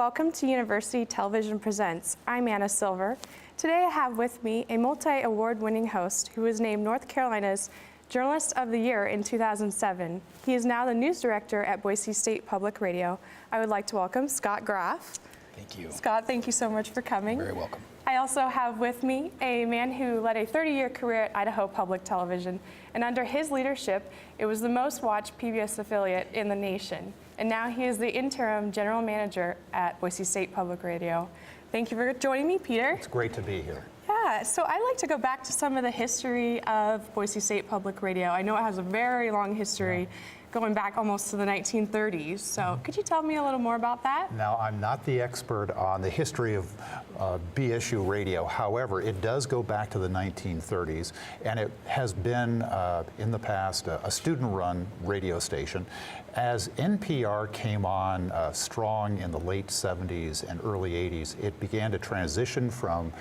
welcome to University Television Presents. I'm Anna Silver. Today I have with me a multi-award winning host who was named North Carolina's Journalist of the Year in 2007. He is now the news director at Boise State Public Radio. I would like to welcome Scott Graf. Thank you. Scott, thank you so much for coming. You're very welcome. I also have with me a man who led a 30-year career at Idaho Public Television, and under his leadership, it was the most watched PBS affiliate in the nation. And now he is the interim general manager at Boise State Public Radio. Thank you for joining me, Peter. It's great to be here. Yeah, so I'd like to go back to some of the history of Boise State Public Radio. I know it has a very long history, going back almost to the 1930s. So could you tell me a little more about that? Now, I'm not the expert on the history of BSU radio. However, it does go back to the 1930s, and it has been, in the past, a student-run radio station. As NPR came on strong in the late 70s and early 80s, it began to transition from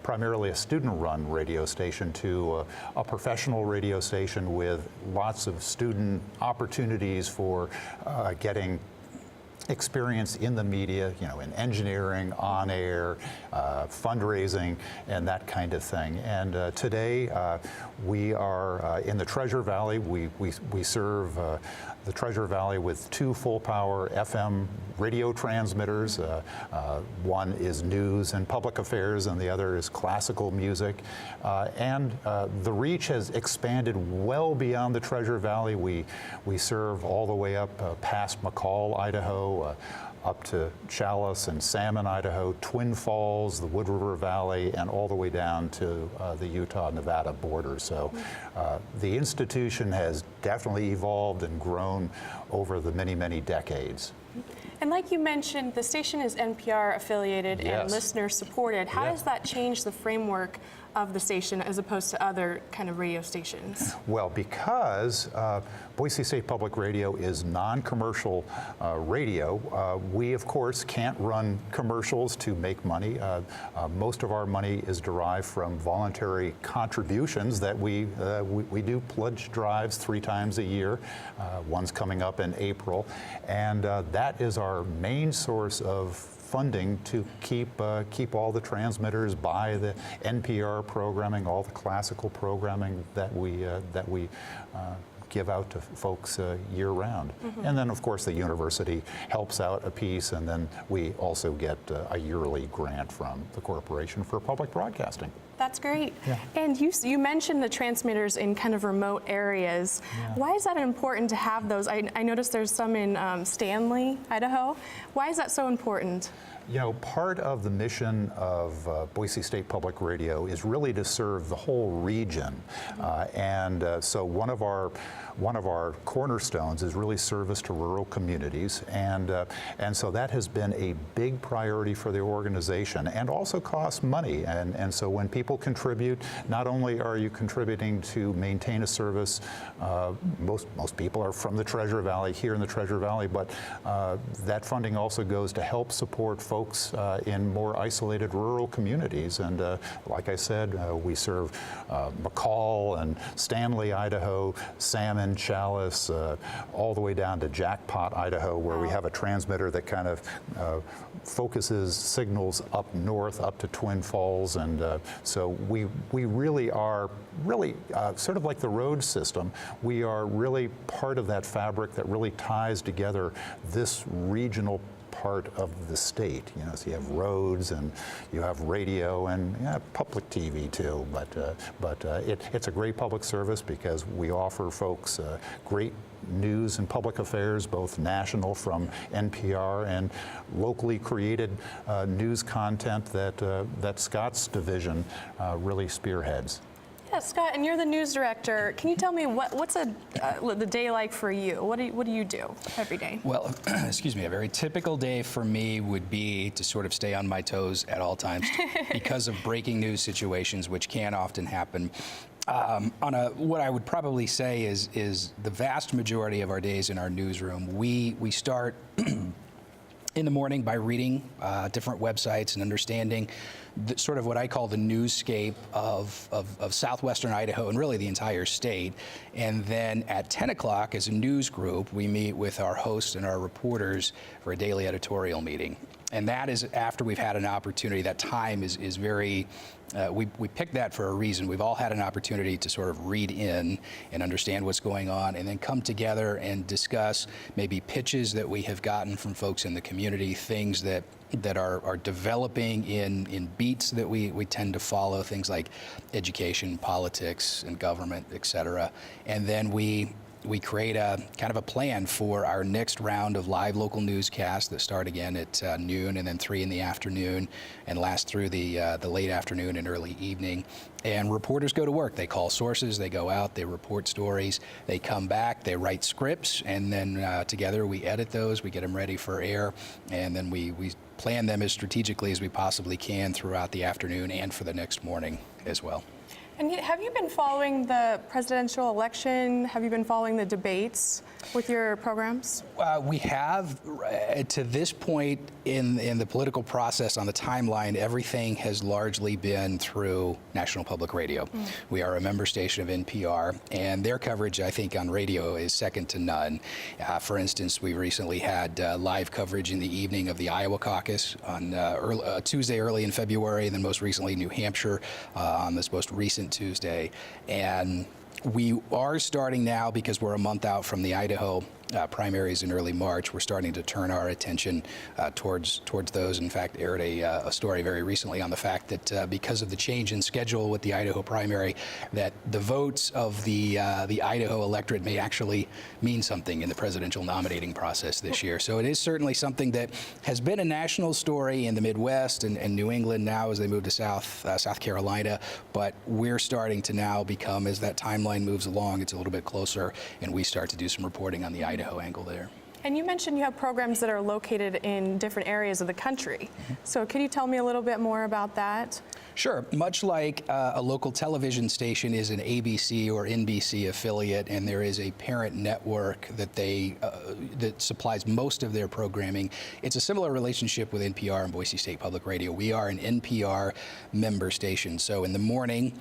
primarily a student-run radio station to a professional radio station with lots of student opportunities for getting experience in the media, you know, in engineering, on air, fundraising, and that kind of thing. And today we are in the Treasure Valley. We serve the Treasure Valley with two full-power FM radio transmitters. One is news and public affairs, and the other is classical music. And the reach has expanded well beyond the Treasure Valley. We serve all the way up past McCall, Idaho, up to Chalice and Salmon, Idaho, Twin Falls, the Wood River Valley, and all the way down to the Utah-Nevada border. So the institution has definitely evolved and grown over the many, many decades. And like you mentioned, the station is NPR affiliated and listener supported. How does that change the framework of the station as opposed to other kind of radio stations? Well, because Boise State Public Radio is non-commercial radio, we of course can't run commercials to make money. Most of our money is derived from voluntary contributions that we do pledge drives 3 times a year. One's coming up in April, and that is our main source of funding to keep all the transmitters, buy the NPR programming, all the classical programming that we give out to folks year-round. And then, of course, the university helps out a piece, and then we also get a yearly grant from the Corporation for Public Broadcasting. That's great. And you mentioned the transmitters in kind of remote areas. Why is that important to have those? I noticed there's some in Stanley, Idaho. Why is that so important? You know, part of the mission of Boise State Public Radio is really to serve the whole region, so one of our cornerstones is really service to rural communities, and so that has been a big priority for the organization, and also costs money. And so when people contribute, not only are you contributing to maintain a service, most people are from the Treasure Valley, here in the Treasure Valley, but that funding also goes to help support folks in more isolated rural communities. And like I said, we serve McCall and Stanley, Idaho, Salmon, Chalice, all the way down to Jackpot, Idaho, where we have a transmitter that kind of focuses signals up north, up to Twin Falls. And so we really are sort of like the road system. We are really part of that fabric that really ties together this regional part of the state. You know, so you have roads and you have radio and public TV too, but it's a great public service because we offer folks great news and public affairs, both national from NPR and locally created news content that Scott's division really spearheads. Yeah, Scott, and you're the news director. Can you tell me what's the day like for you? What do you do every day? Well, excuse me, a very typical day for me would be to sort of stay on my toes at all times because of breaking news situations, which can often happen. What I would probably say is the vast majority of our days in our newsroom, we start in the morning by reading different websites and understanding sort of what I call the newscape of southwestern Idaho and really the entire state. And then at 10 o'clock as a news group, we meet with our hosts and our reporters for a daily editorial meeting. And that is after we've had an opportunity. That time is very, we picked that for a reason. We've all had an opportunity to sort of read in and understand what's going on, and then come together and discuss maybe pitches that we have gotten from folks in the community, things that are developing in beats that we tend to follow, things like education, politics, and government, et cetera. And then we create a kind of a plan for our next round of live local newscasts that start again at noon and then 3 in the afternoon and last through the late afternoon and early evening. And reporters go to work. They call sources, they go out, they report stories, they come back, they write scripts, and then together we edit those, we get them ready for air, and then we plan them as strategically as we possibly can throughout the afternoon and for the next morning as well. And have you been following the presidential election? Have you been following the debates with your programs? We have, to this point in the political process on the timeline, everything has largely been through National Public Radio. We are a member station of NPR, and their coverage, I think, on radio is second to none. For instance, we recently had live coverage in the evening of the Iowa caucus on Tuesday early in February, and then most recently New Hampshire on this most recent Tuesday. And we are starting now, because we're a month out from the Idaho primaries in early March, we're starting to turn our attention towards those. In fact, aired a story very recently on the fact that because of the change in schedule with the Idaho primary, that the votes of the Idaho electorate may actually mean something in the presidential nominating process this year. So it is certainly something that has been a national story in the Midwest and New England now as they move to South Carolina. But we're starting to now become, as that timeline moves along, it's a little bit closer, and we start to do some reporting on the Idaho angle there. And you mentioned you have programs that are located in different areas of the country. So could you tell me a little bit more about that? Sure. Much like a local television station is an ABC or NBC affiliate, and there is a parent network that that supplies most of their programming, it's a similar relationship with NPR and Boise State Public Radio. We are an NPR member station. So in the morning,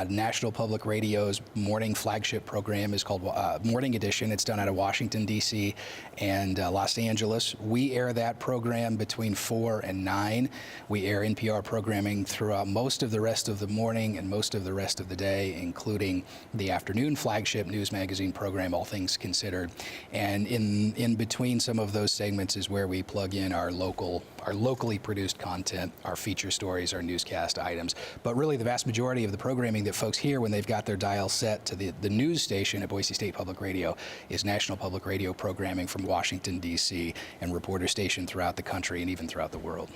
National Public Radio's morning flagship program is called Morning Edition. It's done out of Washington, D.C. and Los Angeles. We air that program between 4 and 9. We air NPR programming throughout most of the rest of the morning and most of the rest of the day, including the afternoon flagship news magazine program, All Things Considered. And in between some of those segments is where we plug in our locally produced content, our feature stories, our newscast items. But really the vast majority of the programming that folks hear when they've got their dial set to the news station at Boise State Public Radio is National Public Radio programming from Washington, D.C., and reporter station throughout the country and even throughout the world.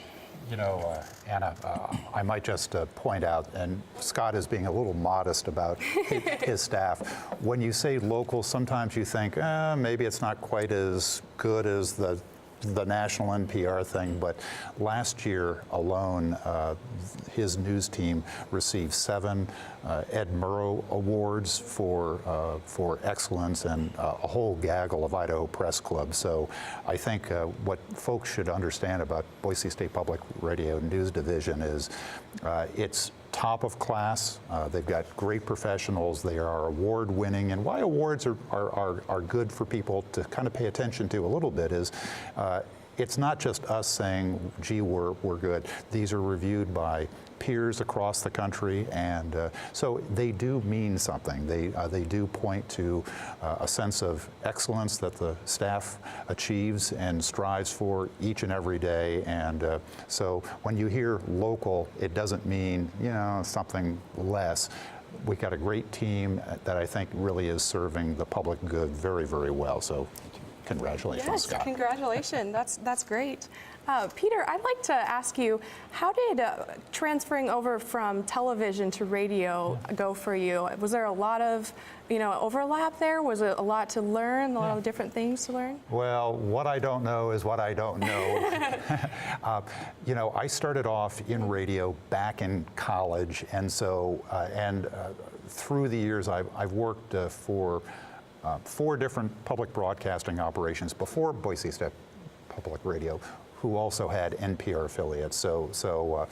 You know, Anna, I might just point out, and Scott is being a little modest about his staff. When you say local, sometimes you think, maybe it's not quite as good as the national NPR thing, but last year alone, his news team received 7 Ed Murrow Awards for excellence and a whole gaggle of Idaho Press Clubs. So I think what folks should understand about Boise State Public Radio News Division is it's top of class. They've got great professionals. They are award winning. And why awards are good for people to kind of pay attention to a little bit is it's not just us saying, gee, we're good. These are reviewed by peers across the country, and so they do mean something. They do point to a sense of excellence that the staff achieves and strives for each and every day. And so when you hear local, it doesn't mean, you know, something less. We've got a great team that I think really is serving the public good very, very well. So congratulations, yes, Scott. Congratulations. That's great. Peter, I'd like to ask you, how did transferring over from television to radio go for you? Was there a lot of, overlap there? Was it a lot to learn, a lot of different things to learn? Well, what I don't know is what I don't know. I started off in radio back in college, and so, through the years, I've worked for 4 different public broadcasting operations before Boise State Public Radio, who also had NPR affiliates. So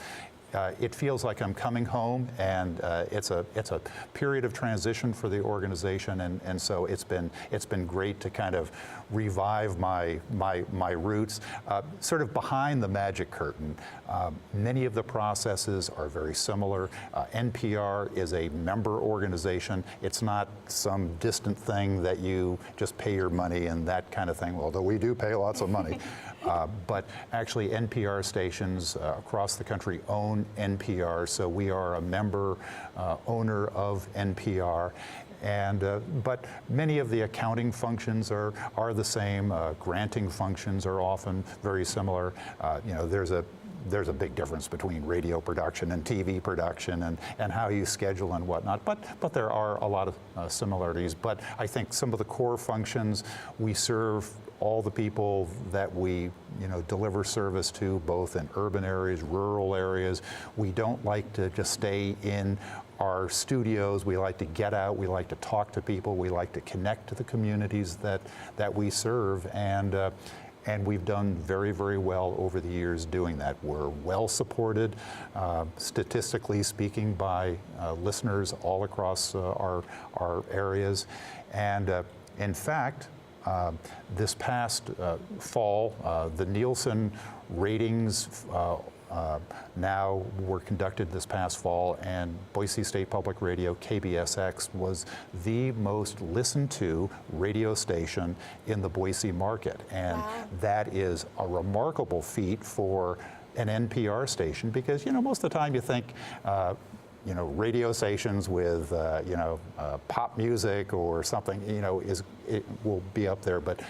it feels like I'm coming home, and it's a period of transition for the organization, and so it's been great to kind of revive my roots, sort of behind the magic curtain. Many of the processes are very similar. NPR is a member organization. It's not some distant thing that you just pay your money and that kind of thing, although we do pay lots of money. But actually, NPR stations across the country own NPR, so we are a member owner of NPR. And but many of the accounting functions are the same. Granting functions are often very similar. You know, there's a big difference between radio production and TV production and how you schedule and whatnot, but there are a lot of similarities. But I think some of the core functions, we serve all the people that we deliver service to, both in urban areas, rural areas. We don't like to just stay in our studios. We like to get out, we like to talk to people, we like to connect to the communities that we serve, and we've done very, very well over the years doing that. We're well supported, statistically speaking, by listeners all across our areas. And in fact, this past fall, the Nielsen ratings now were conducted this past fall, and Boise State Public Radio, KBSX, was the most listened to radio station in the Boise market. And that is a remarkable feat for an NPR station, because most of the time you think radio stations with pop music or something it will be up there, but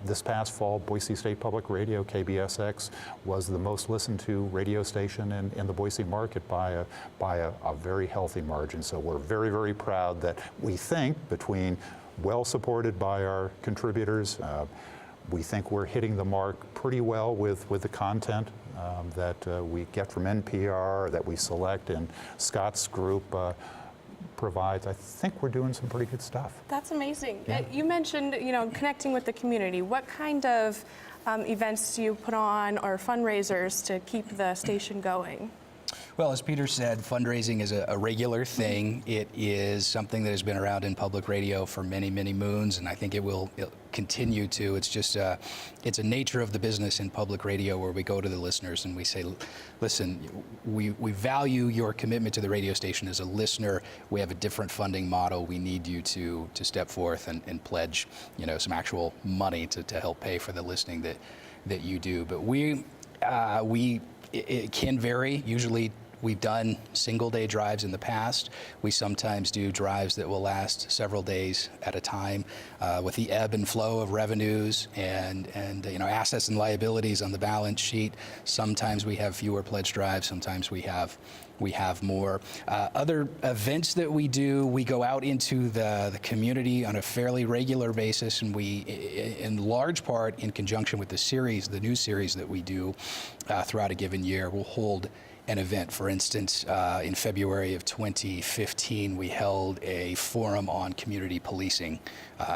this past fall, Boise State Public Radio, KBSX, was the most listened to radio station in the Boise market by a very healthy margin. So we're very, very proud that we think, between well supported by our contributors, we think we're hitting the mark pretty well with the content that we get from NPR, that we select, and Scott's group provides. I think we're doing some pretty good stuff. That's amazing. Yeah. You mentioned, connecting with the community. What kind of events do you put on, or fundraisers, to keep the station going? Well, as Peter said, fundraising is a regular thing. It is something that has been around in public radio for many, many moons, and I think it'll continue to. It's just it's a nature of the business in public radio, where we go to the listeners and we say, listen, we value your commitment to the radio station as a listener. We have a different funding model. We need you to step forth and pledge some actual money to help pay for the listening that you do. But it can vary. Usually we've done single-day drives in the past. We sometimes do drives that will last several days at a time. With the ebb and flow of revenues and assets and liabilities on the balance sheet, sometimes we have fewer pledge drives, sometimes we have more. Other events that we do, we go out into the community on a fairly regular basis, and we, in large part in conjunction with the news series that we do throughout a given year, will hold an event. For instance, in February of 2015, we held a forum on community policing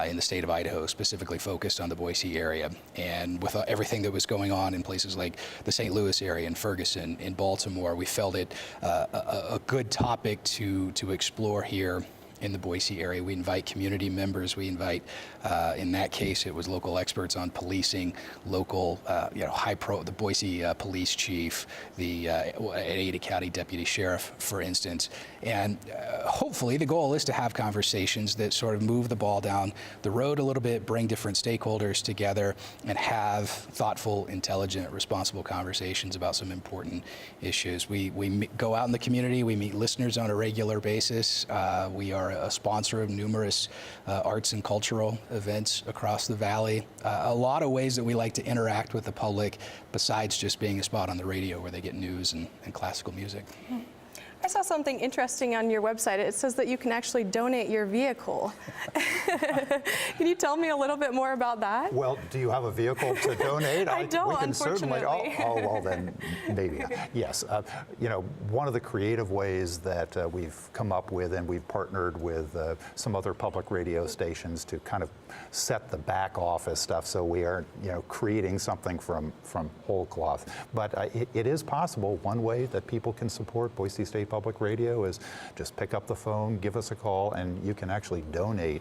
in the state of Idaho, specifically focused on the Boise area. And with everything that was going on in places like the St. Louis area, in Ferguson, in Baltimore, we felt it a good topic to explore here in the Boise area. We invite community members. We invite, in that case, it was local experts on policing, local, the Boise police chief, the Ada County deputy sheriff, for instance. And hopefully the goal is to have conversations that sort of move the ball down the road a little bit, bring different stakeholders together, and have thoughtful, intelligent, responsible conversations about some important issues. We go out in the community. We meet listeners on a regular basis. We are a sponsor of numerous arts and cultural events across the valley. A lot of ways that we like to interact with the public, besides just being a spot on the radio where they get news and classical music. I saw something interesting on your website. It says that you can actually donate your vehicle. Can you tell me a little bit more about that? Well, do you have a vehicle to donate? I don't, we can certainly, unfortunately. oh, well then, maybe not. Yes, you know, one of the creative ways that we've come up with, and we've partnered with some other public radio stations to kind of set the back office stuff, so we aren't, you know, creating something from whole cloth. But it is possible. One way that people can support Boise State Public Radio is just pick up the phone, give us a call, and you can actually donate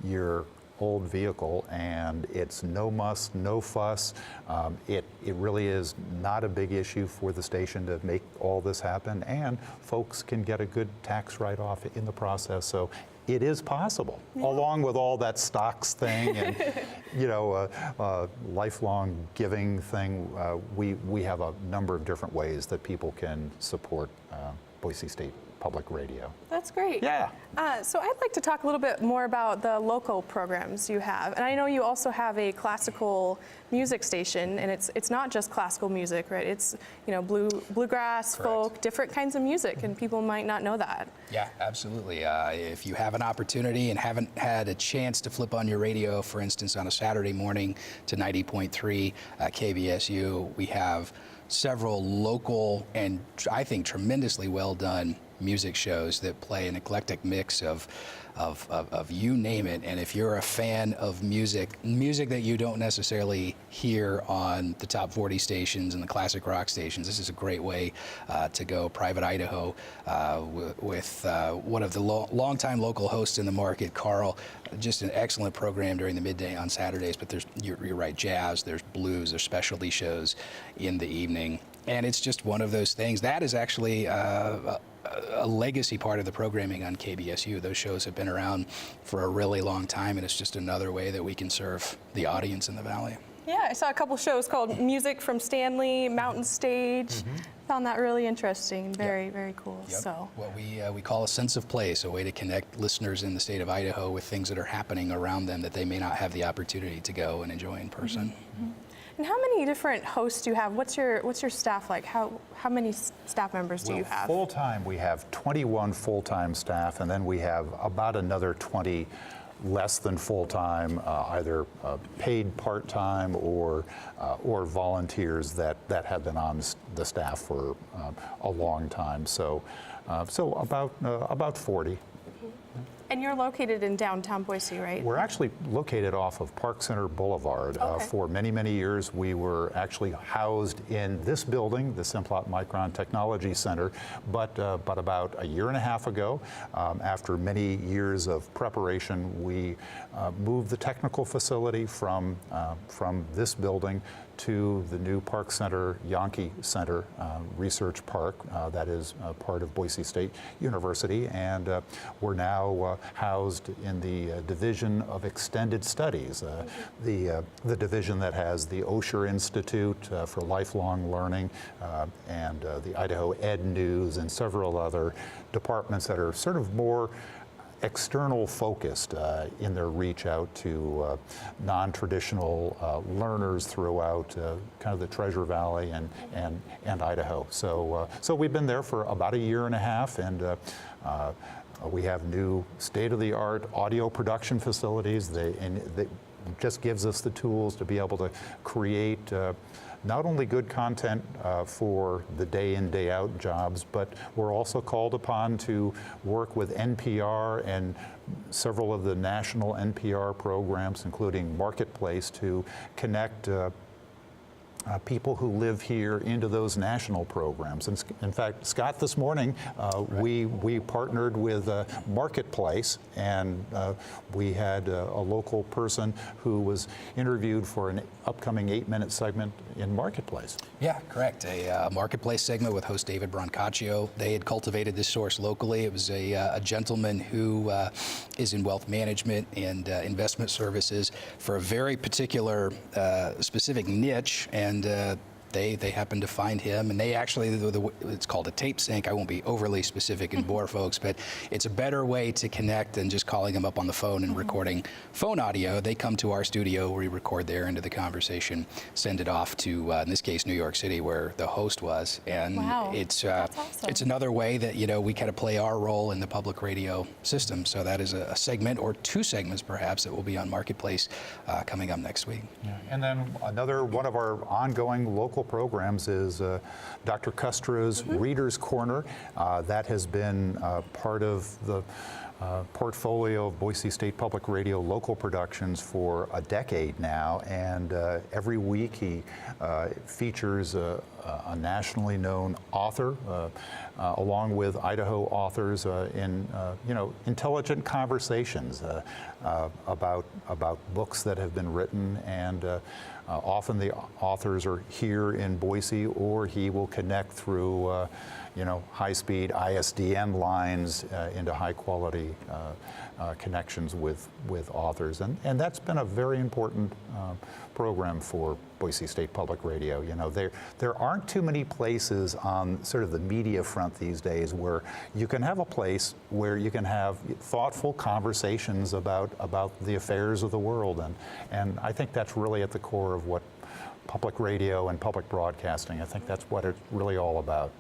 your old vehicle, and it's no muss, no fuss. It really is not a big issue for the station to make all this happen, and folks can get a good tax write-off in the process. So it is possible, along with all that stocks thing and, you know, lifelong giving thing. We have a number of different ways that people can support Boise State Public Radio. That's great. Yeah. So I'd like to talk a little bit more about the local programs you have. And I know you also have a classical music station, and it's not just classical music, right? It's, you know, bluegrass, Correct. folk, different kinds of music, and people might not know that. Yeah, absolutely. If you have an opportunity and haven't had a chance to flip on your radio, for instance, on a Saturday morning to 90.3 KBSU, we have several local and I think tremendously well done music shows that play an eclectic mix of you name it. And if you're a fan of music that you don't necessarily hear on the top 40 stations and the classic rock stations, this is a great way to go. Private Idaho with one of the longtime local hosts in the market, Carl. Just an excellent program during the midday on Saturdays, but you're right, jazz, there's blues, there's specialty shows in the evening. And it's just one of those things. That is actually a legacy part of the programming on KBSU. Those shows have been around for a really long time, and it's just another way that we can serve the audience in the Valley. Yeah, I saw a couple shows called Music from Stanley, Mountain Stage. Found that really interesting, very, very cool. Yep. So What we call a sense of place, a way to connect listeners in the state of Idaho with things that are happening around them that they may not have the opportunity to go and enjoy in person. And how many different hosts do you have? What's your staff like? How many staff members do you have? Full-time, we have 21 full-time staff, and then we have about another 20 less than full-time, either paid part-time or volunteers that have been on the staff for a long time. So about 40. And you're located in downtown Boise, right? We're actually located off of Park Center Boulevard. Okay. For many, many years, we were actually housed in this building, the Simplot Micron Technology Center, but about a year and a half ago, after many years of preparation, we moved the technical facility from this building to the new Park Center Yankee Center Research Park that is part of Boise State University, and we're now housed in the Division of Extended Studies, the division that has the Osher Institute for Lifelong Learning and the Idaho Ed News and several other departments that are sort of more external focused in their reach out to non-traditional learners throughout kind of the Treasure Valley and Idaho. So we've been there for about a year and a half, and we have new state-of-the-art audio production facilities. They just gives us the tools to be able to create not only good content for the day in, day out jobs, but we're also called upon to work with NPR and several of the national NPR programs, including Marketplace, to connect people who live here into those national programs. And in fact, Scott, this morning, we partnered with Marketplace, and we had a local person who was interviewed for an upcoming 8-minute segment in Marketplace. Yeah, correct. A Marketplace segment with host David Brancaccio. They had cultivated this source locally. It was a gentleman who is in wealth management and investment services for a very particular specific niche, and they happened to find him, and they actually, it's called a tape sync. I won't be overly specific and bore folks, but it's a better way to connect than just calling them up on the phone and recording phone audio. They come to our studio, we record their end of the conversation, send it off to, in this case, New York City, where the host was. And Wow. it's That's awesome. it's another way that, we kind of play our role in the public radio system. So that is a segment, or two segments perhaps, that will be on Marketplace coming up next week. Yeah. And then another one of our ongoing local programs is Dr. Custra's Reader's Corner. That has been part of the portfolio of Boise State Public Radio local productions for a decade now, and every week he features a nationally known author along with Idaho authors in intelligent conversations about books that have been written, and often the authors are here in Boise, or he will connect through high-speed ISDN lines into high-quality connections with authors, and that's been a very important program for Boise State Public Radio. There aren't too many places on sort of the media front these days where you can have a place where you can have thoughtful conversations about the affairs of the world, and I think that's really at the core of what public radio and public broadcasting, I think that's what it's really all about.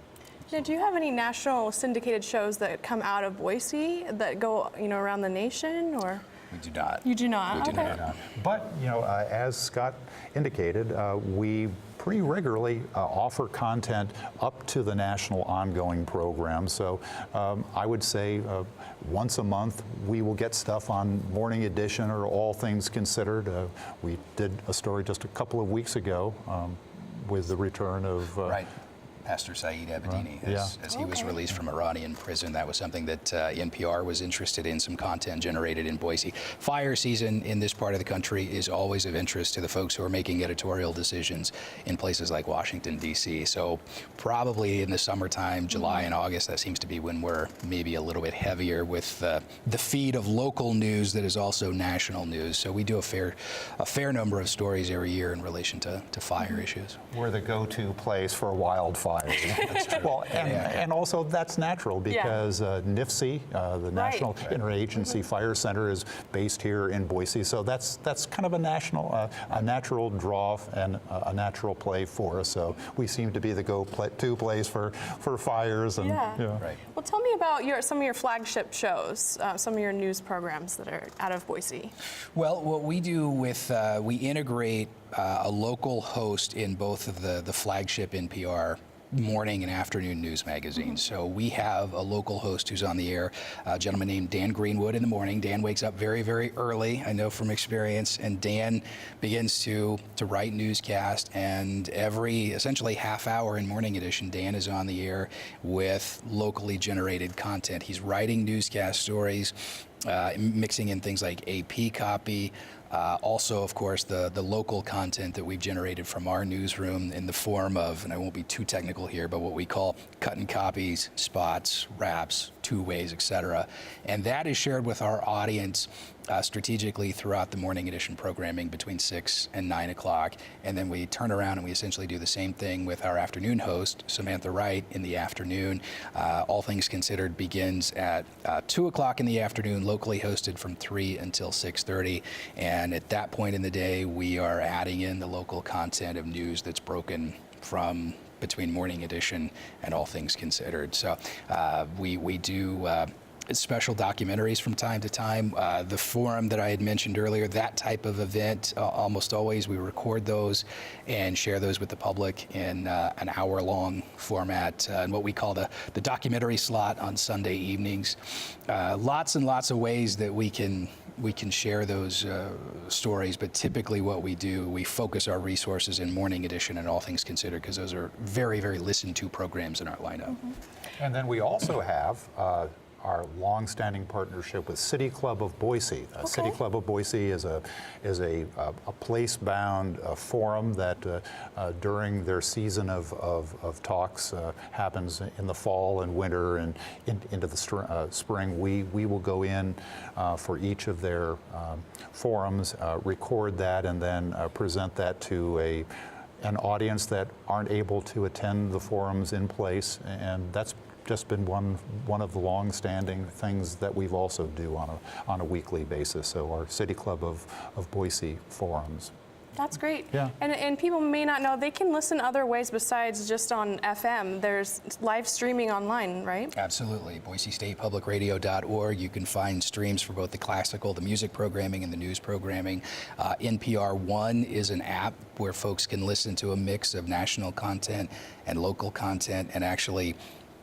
Now, do you have any national syndicated shows that come out of Boise that go, around the nation, or? We do not. You do not? We do Okay. not. But, as Scott indicated, we pretty regularly offer content up to the national ongoing program. So I would say once a month we will get stuff on Morning Edition or All Things Considered. We did a story just a couple of weeks ago with the return of Right. Pastor Saeed Abedini, as he was released from Iranian prison. That was something that NPR was interested in, some content generated in Boise. Fire season in this part of the country is always of interest to the folks who are making editorial decisions in places like Washington, D.C. So probably in the summertime, July and August, that seems to be when we're maybe a little bit heavier with the feed of local news that is also national news. So we do a fair number of stories every year in relation to fire issues. We're the go-to place for wildfires. Well, and also that's natural because NIFC, the National Interagency Fire Center, is based here in Boise. So that's kind of a natural draw and a natural play for us. So we seem to be the go-to place for fires. And, Right. Well, tell me about some of your flagship shows, some of your news programs that are out of Boise. Well, what we do with, we integrate a local host in both of the flagship NPR morning and afternoon news magazines. So we have a local host who's on the air, a gentleman named Dan Greenwood in the morning. Dan wakes up very, very early, I know from experience, and Dan begins to write newscast, and every essentially half hour in Morning Edition, Dan is on the air with locally generated content. He's writing newscast stories, mixing in things like AP copy, also, of course, the local content that we've generated from our newsroom in the form of, and I won't be too technical here, but what we call cut and copies, spots, wraps, two-ways, etc. And that is shared with our audience strategically throughout the Morning Edition programming between 6 and 9 o'clock. And then we turn around and we essentially do the same thing with our afternoon host, Samantha Wright, in the afternoon. All Things Considered begins at 2 o'clock in the afternoon, locally hosted from 3 until 6:30. And at that point in the day, we are adding in the local content of news that's broken from between Morning Edition and All Things Considered. So we do special documentaries from time to time. The forum that I had mentioned earlier, that type of event, almost always we record those and share those with the public in an hour-long format, and what we call the documentary slot on Sunday evenings. Lots and lots of ways that we can share those stories, but typically what we do, we focus our resources in Morning Edition and All Things Considered, because those are very, very listened to programs in our lineup. And then we also have our long-standing partnership with City Club of Boise. City Club of Boise is a place-bound forum that during their season of talks happens in the fall and winter and into the spring. We will go in for each of their forums, record that, and then present that to an audience that aren't able to attend the forums in place, and that's just been one of the long-standing things that we've also do on a weekly basis. So our City Club of Boise forums. That's great. Yeah. And people may not know, they can listen other ways besides just on FM. There's live streaming online, right? Absolutely. BoiseStatePublicRadio.org. You can find streams for both the classical, the music programming, and the news programming. NPR One is an app where folks can listen to a mix of national content and local content, and actually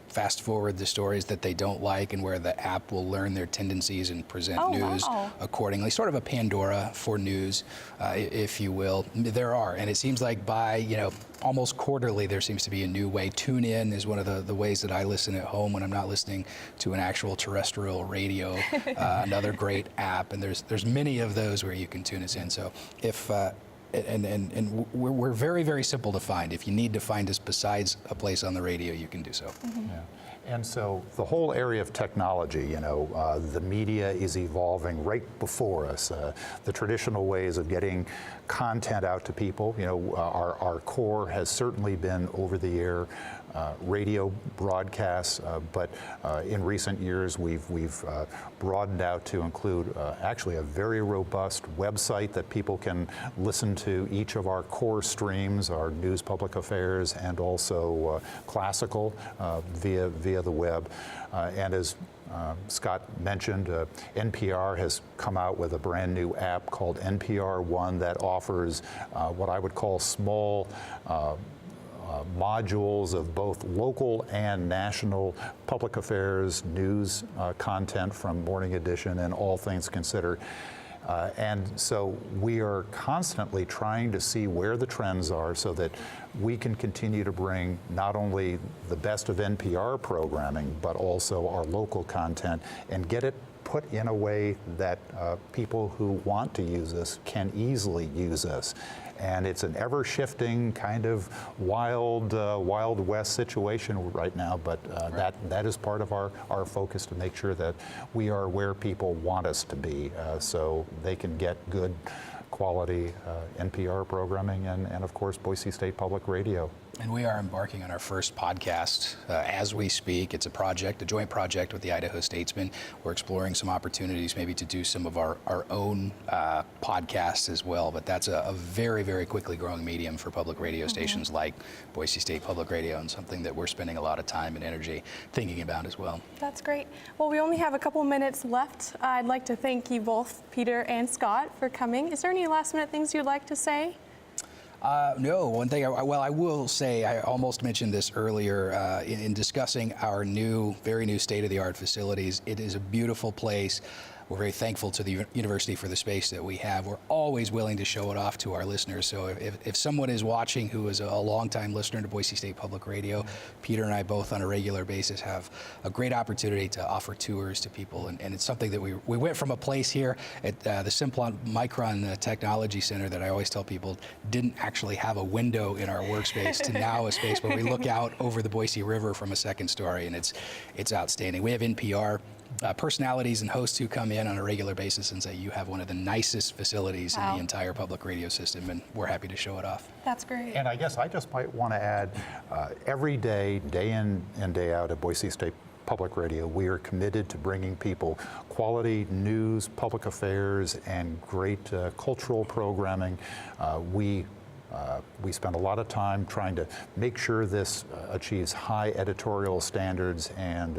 fast forward the stories that they don't like, and where the app will learn their tendencies and present news accordingly. Sort of a Pandora for news, if you will. There are, and it seems like by almost quarterly there seems to be a new way. Tune In is one of the ways that I listen at home when I'm not listening to an actual terrestrial radio. Another great app, and there's many of those where you can tune us in. So if and we're very, very simple to find. If you need to find us besides a place on the radio, you can do so. Mm-hmm. Yeah. And so the whole area of technology, the media is evolving right before us. The traditional ways of getting content out to people, our core has certainly been over-the-air radio broadcasts, but in recent years we've broadened out to include actually a very robust website that people can listen to each of our core streams, our news, public affairs, and also classical via the web. And as Scott mentioned, NPR has come out with a brand new app called NPR One that offers what I would call small modules of both local and national public affairs news content from Morning Edition and All Things Considered. And so we are constantly trying to see where the trends are so that we can continue to bring not only the best of NPR programming, but also our local content, and get it put in a way that people who want to use us can easily use us. And it's an ever-shifting kind of wild west situation right now, but that is part of our focus, to make sure that we are where people want us to be, so they can get good quality NPR programming and of course Boise State Public Radio. And we are embarking on our first podcast as we speak. It's a joint project with the Idaho Statesman. We're exploring some opportunities maybe to do some of our own podcasts as well, but that's a very, very quickly growing medium for public radio stations like Boise State Public Radio, and something that we're spending a lot of time and energy thinking about as well. That's great. Well, we only have a couple minutes left. I'd like to thank you both, Peter and Scott, for coming. Is there any last minute things you'd like to say? No, one thing, I will say, I almost mentioned this earlier in discussing our very new state-of-the-art facilities. It is a beautiful place. We're very thankful to the university for the space that we have. We're always willing to show it off to our listeners. So if someone is watching who is a longtime listener to Boise State Public Radio, Peter and I both on a regular basis have a great opportunity to offer tours to people. And it's something that we went from a place here at the Simplon Micron Technology Center that I always tell people didn't actually have a window in our workspace to now a space where we look out over the Boise River from a second story, and it's outstanding. We have NPR personalities and hosts who come in on a regular basis and say, you have one of the nicest facilities in the entire public radio system, and we're happy to show it off. That's great. And I guess I just might want to add, every day, day in and day out at Boise State Public Radio, we are committed to bringing people quality news, public affairs, and great cultural programming. We spend a lot of time trying to make sure this achieves high editorial standards, and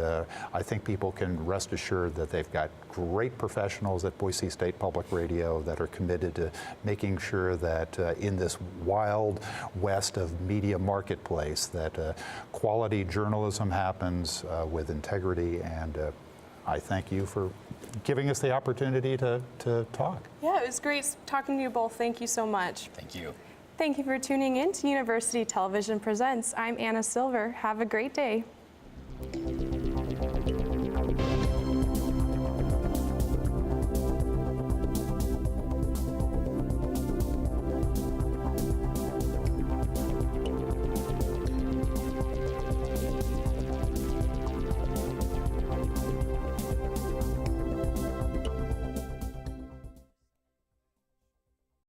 I think people can rest assured that they've got great professionals at Boise State Public Radio that are committed to making sure that in this wild west of media marketplace, that quality journalism happens with integrity, and I thank you for giving us the opportunity to talk. Yeah, it was great talking to you both. Thank you so much. Thank you. Thank you for tuning in to University Television Presents. I'm Anna Silver. Have a great day.